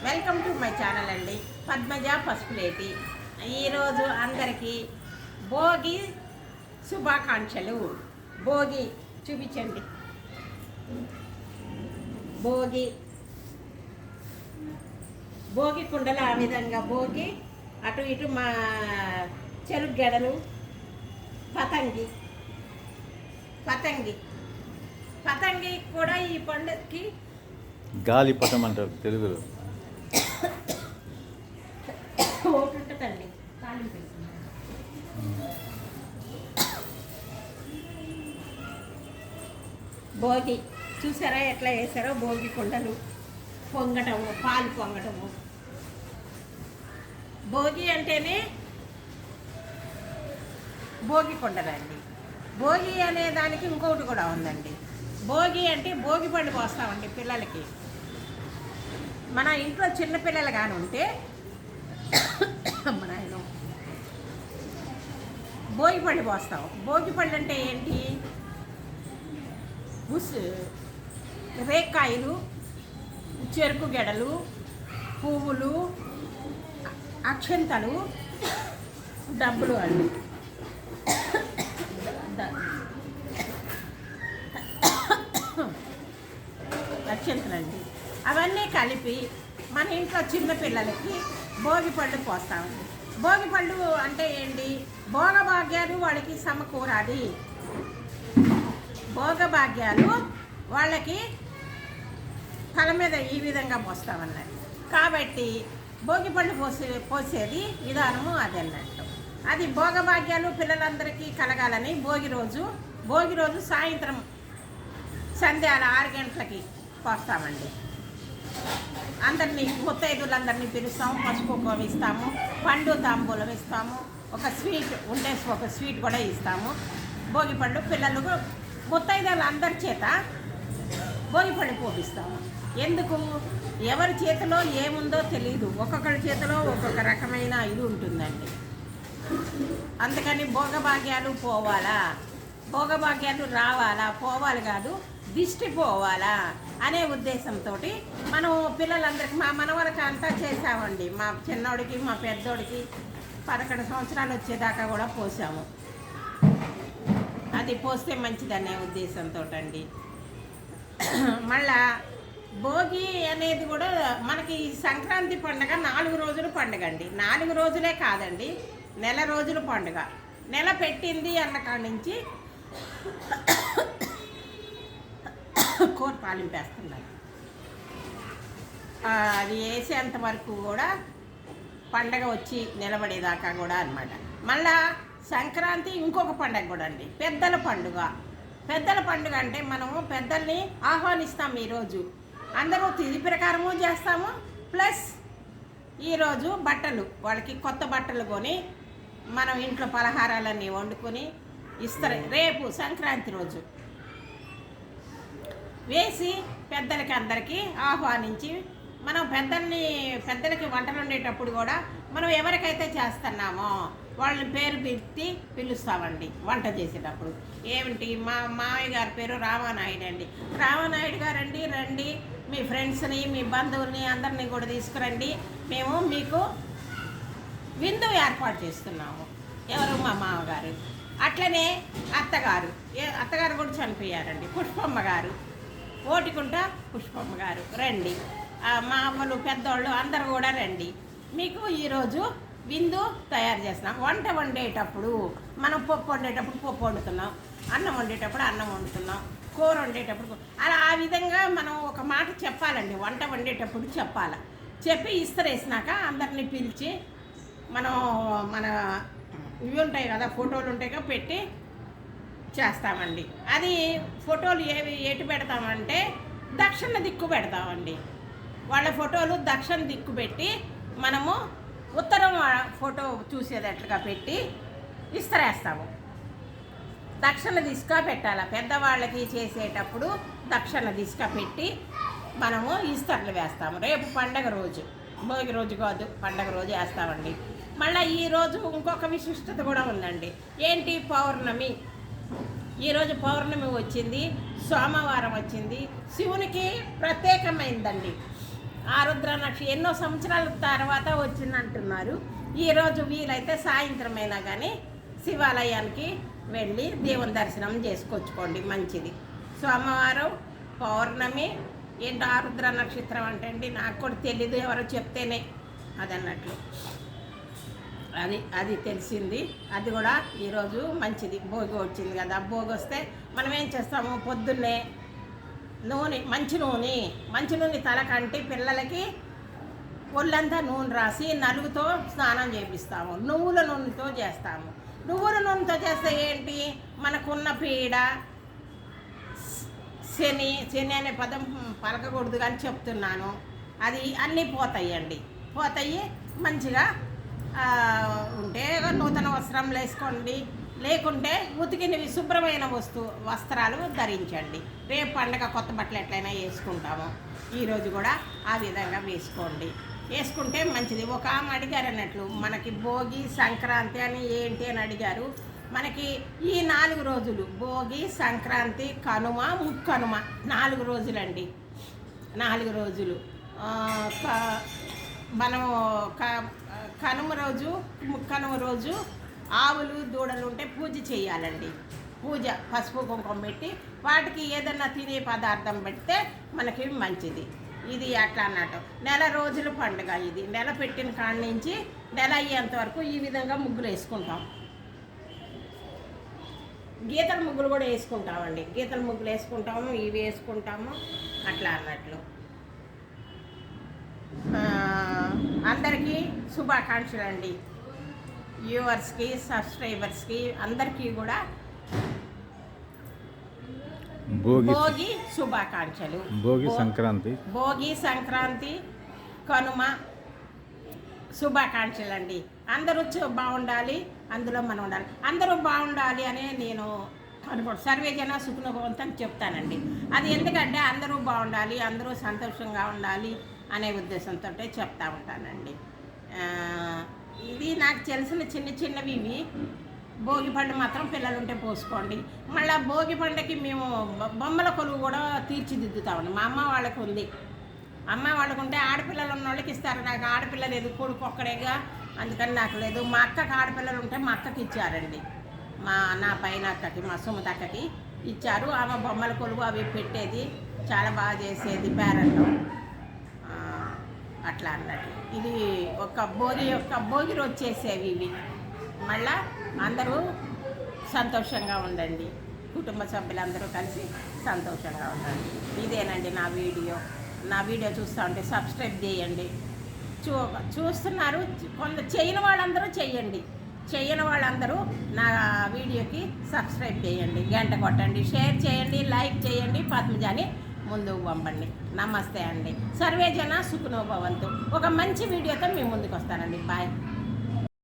Welcome to my channel అండి, పద్మజ పసుపులేటి. ఈరోజు అందరికీ భోగి శుభాకాంక్షలు. భోగి చూపించండి. భోగి భోగి కుండలు ఆ విధంగా భోగి, అటు ఇటు మా చెరుకు గడలు, పతంగి పతంగి పతంగి కూడా ఈ పండుగకి గాలిపటం అంటారు తెలుగులో. ఒకటి ఉంటుందండి, భోగి చూసారా ఎట్లా వేసారో. భోగి కుండలు పొంగటము, పాలు పొంగటము. భోగి అంటేనే భోగి కుండలండి. భోగి అనే దానికి ఇంకొకటి కూడా ఉందండి. భోగి అంటే భోగి పళ్ళు పోస్తామండి పిల్లలకి. మన ఇంట్లో చిన్నపిల్లలు కానీ ఉంటే మన ఆయన భోగి పళ్ళు పోస్తాం. భోగి పళ్ళు అంటే ఏంటి? రేక్కాయలు, చెరుకు గెడలు, పువ్వులు, అక్షంతలు, డబ్బులు అండి. అక్షంతలండి అవన్నీ కలిపి మన ఇంట్లో చిన్నపిల్లలకి భోగి పళ్ళు పోస్తామండి. భోగి పళ్ళు అంటే ఏంటి? భోగభాగ్యాలు వాళ్ళకి సమకూరాలి. భోగభాగ్యాలు వాళ్ళకి తల మీద ఈ విధంగా పోస్తామన్నట్టు. కాబట్టి భోగి పళ్ళు పోసేది విధానము అది అన్నట్టు. అది భోగభాగ్యాలు పిల్లలందరికీ కలగాలని భోగి రోజు సాయంత్రం సంధ్యాల 6 గంటలకి పోస్తామండి. అందరినీ ముత్తైదులందరినీ పిలుస్తాము, పసుపు కుంకుమ ఇస్తాము, పండు తాంబూలం ఇస్తాము, ఒక స్వీట్ ఉంటే ఒక స్వీట్ కూడా ఇస్తాము. భోగిపళ్ళు పిల్లలకు ముత్తైదులు అందరి చేత భోగిపళ్ళు పోపిస్తాము. ఎందుకు? ఎవరి చేతిలో ఏముందో తెలియదు, ఒక్కొక్కరి చేతిలో ఒక్కొక్క రకమైన ఇది ఉంటుందండి. అందుకని భోగభాగ్యాలు పోవాలా, భోగభాగ్యాలు రావాలా, పోవాలి కాదు దిష్టి పోవాలా అనే ఉద్దేశంతో మనం పిల్లలందరికీ, మా మనవలకి అంతా చేసామండి. మా చిన్నోడికి మా పెద్దోడికి 11 సంవత్సరాలు వచ్చేదాకా కూడా పోసాము. అది పోస్తే మంచిదనే ఉద్దేశంతో అండి. మళ్ళా భోగి అనేది కూడా మనకి సంక్రాంతి పండుగ 4 రోజుల పండుగ అండి. 4 రోజులే కాదండి, నెల రోజుల పండుగ. నెల పెట్టింది అన్న కాడి నుంచి కూర తాలింపేస్తున్నారు. అది వేసేంత వరకు కూడా పండగ వచ్చి నిలబడేదాకా కూడా అనమాట. మళ్ళా సంక్రాంతి ఇంకొక పండగ కూడా అండి, పెద్దల పండుగ. పెద్దల పండుగ అంటే మనము పెద్దల్ని ఆహ్వానిస్తాం. ఈరోజు అందరూ తిథి ప్రకారము చేస్తాము. ప్లస్ ఈరోజు బట్టలు, వాళ్ళకి కొత్త బట్టలు కొని మనం ఇంట్లో పలహారాలన్నీ వండుకొని ఇస్తారు. రేపు సంక్రాంతి రోజు వేసి పెద్దలకి అందరికీ ఆహ్వానించి మనం పెద్దలకి వంటలు వండేటప్పుడు కూడా మనం ఎవరికైతే చేస్తున్నామో వాళ్ళని పేరు పెట్టి పిలుస్తామండి. వంట చేసేటప్పుడు ఏమిటి, మా మావయ్య గారి పేరు రామానాయుడు అండి. రామానాయుడు గారండి, రండి మీ ఫ్రెండ్స్ని మీ బంధువుల్ని అందరినీ కూడా తీసుకురండి, మేము మీకు విందు ఏర్పాటు చేస్తున్నాము. ఎవరు? మా మామగారు. అట్లనే అత్తగారు కూడా చనిపోయారండి, పుష్పమ్మ గారు. ఓటికుంట పుష్పమ్మ గారు రండి. మా అమ్మలు పెద్దోళ్ళు అందరు కూడా రండి. మీకు ఈరోజు విందు తయారు చేస్తున్నాం. వంట వండేటప్పుడు మనం పప్పు వండేటప్పుడు పప్పు వండుతున్నాం, అన్నం వండేటప్పుడు అన్నం వండుతున్నాం, కూర వండేటప్పుడు అలా ఆ విధంగా మనం ఒక మాట చెప్పాలండి. వంట వండేటప్పుడు చెప్పి ఇస్తరేసినాక అందరినీ పిలిచి మనం మన ఇవి ఉంటాయి కదా, ఫోటోలు ఉంటాయి కదా, పెట్టి చేస్తామండి. అది ఫోటోలు ఎటు పెడతామంటే దక్షిణ దిక్కు పెడతామండి. వాళ్ళ ఫోటోలు దక్షిణ దిక్కు పెట్టి మనము ఉత్తరం ఫోటో చూసేటట్లుగా పెట్టి ఇస్తరేస్తాము. దక్షిణ దిశగా పెట్టాలి. పెద్దవాళ్ళకి చేసేటప్పుడు దక్షిణ దిశగా పెట్టి మనము ఇస్తర్లు వేస్తాము. రేపు పండగ రోజు, భోగి రోజు కాదు, పండగ రోజు వేస్తామండి. మళ్ళీ ఈరోజు ఇంకొక విశిష్టత కూడా ఉందండి. ఏంటి? పౌర్ణమి. ఈరోజు పౌర్ణమి వచ్చింది, సోమవారం వచ్చింది. శివునికి ప్రత్యేకమైందండి. ఆరుద్ర నక్షత్రం ఎన్నో సంవత్సరాల తర్వాత వచ్చిందంటున్నారు. ఈరోజు వీలైతే సాయంత్రమైనా కానీ శివాలయానికి వెళ్ళి దేవుని దర్శనం చేసుకొచ్చుకోండి, మంచిది. సోమవారం పౌర్ణమి. ఏంటో ఆరుద్ర నక్షత్రం అంటే అండి నాకు కూడా తెలీదు, ఎవరో చెప్తేనే అదన్నట్లు అది తెలిసింది. అది కూడా ఈరోజు మంచిది, భోగి వచ్చింది కదా. భోగి వస్తే మనం ఏం చేస్తాము, పొద్దున్నే మంచి నూనె తలకంటి పిల్లలకి ఒళ్ళంతా నూనె రాసి నలుగుతో స్నానం చేపిస్తాము. నువ్వుల నూనెతో చేస్తాము. నువ్వుల నూనెతో చేస్తే ఏంటి, మనకున్న పీడ, శని అనే పదం పలకకూడదు కానీ చెప్తున్నాను, అది అన్నీ పోతాయి. మంచిగా ఉంటే నూతన వస్త్రం వేసుకోండి, లేకుంటే ఉతికినవి శుభ్రమైన వస్త్రాలు ధరించండి. రేపు పండగ కొత్త బట్టలు ఎట్లయినా వేసుకుంటాము, ఈరోజు కూడా ఆ విధంగా వేసుకుంటే మంచిది. ఒక ఆమె అడిగారు అన్నట్లు, మనకి భోగి సంక్రాంతి అని ఏంటి అని అడిగారు. మనకి ఈ 4 రోజులు భోగి, సంక్రాంతి, కనుమ, ముక్కనుమ 4 రోజులండి. 4 రోజులు మనము కనుమ రోజు, ముక్కనుమ రోజు ఆవులు దూడలు ఉంటే పూజ చేయాలండి. పూజ పసుపు కుంకుమ పెట్టి వాటికి ఏదన్నా తినే పదార్థం పెడితే మనకి మంచిది. ఇది అట్లా అన్నట్టు. నెల రోజుల పండుగ ఇది. నెల పెట్టిన కాడి నుంచి నెల అయ్యేంత వరకు ఈ విధంగా ముగ్గులు వేసుకుంటాం. గీతల ముగ్గులు కూడా వేసుకుంటామండి. గీతల ముగ్గులు వేసుకుంటాము, ఇవి వేసుకుంటాము, అట్లా అన్నట్లు. అందరికీ శుభాకాంక్షలు అండి. వ్యూవర్స్కి, సబ్స్క్రైబర్స్కి అందరికీ కూడా భోగి శుభాకాంక్షలు. భోగి సంక్రాంతి కనుమ శుభాకాంక్షలు అండి. అందరూ బాగుండాలి, అందులో మనం ఉండాలి. అందరూ బాగుండాలి అనే నేను అనుకోండి. సర్వేజన సుఖినో భవంతు అని చెప్తానండి. అది ఎందుకంటే అందరూ బాగుండాలి, అందరూ సంతోషంగా ఉండాలి అనే ఉద్దేశంతో చెప్తా ఉంటానండి. ఇది నాకు తెలిసిన చిన్నవి ఇవి. భోగి పండు మాత్రం పిల్లలుంటే పోసుకోండి. మళ్ళీ భోగి పండుగకి మేము బొమ్మల కొలువు కూడా తీర్చిదిద్దుతామండి. మా అమ్మ వాళ్ళకు ఉంది. అమ్మ వాళ్ళకు ఉంటే ఆడపిల్లలు ఉన్న వాళ్ళకి ఇస్తారు. నాకు ఆడపిల్ల లేదు, కొడుకు ఒక్కడేగా, అందుకని నాకు లేదు. మా అక్కకి ఆడపిల్లలు ఉంటే మా అక్కకి ఇచ్చారండి. నా పైన అక్కకి, మా సుమత అక్కకి ఇచ్చారు. ఆమె బొమ్మల కొలువు అవి పెట్టేది, చాలా బాగా చేసేది పేరెంటం అట్లా అన్నట్టు. ఇది భోగి రోజు చేసేవి ఇవి. మళ్ళా అందరూ సంతోషంగా ఉండండి, కుటుంబ సభ్యులందరూ కలిసి సంతోషంగా ఉండండి. ఇదేనండి నా వీడియో చూస్తూ ఉంటే సబ్స్క్రైబ్ చేయండి. చూస్తున్నారు కొంత చేయని వాళ్ళందరూ చేయని వాళ్ళందరూ నా వీడియోకి సబ్స్క్రైబ్ చేయండి, గంట కొట్టండి, షేర్ చేయండి, లైక్ చేయండి, పద్మజాని ముందుకు పంపండి. నమస్తే అండి. సర్వేజన సుఖినో భవంతు. ఒక మంచి వీడియోతో మీ ముందుకు వస్తానండి. బాయ్.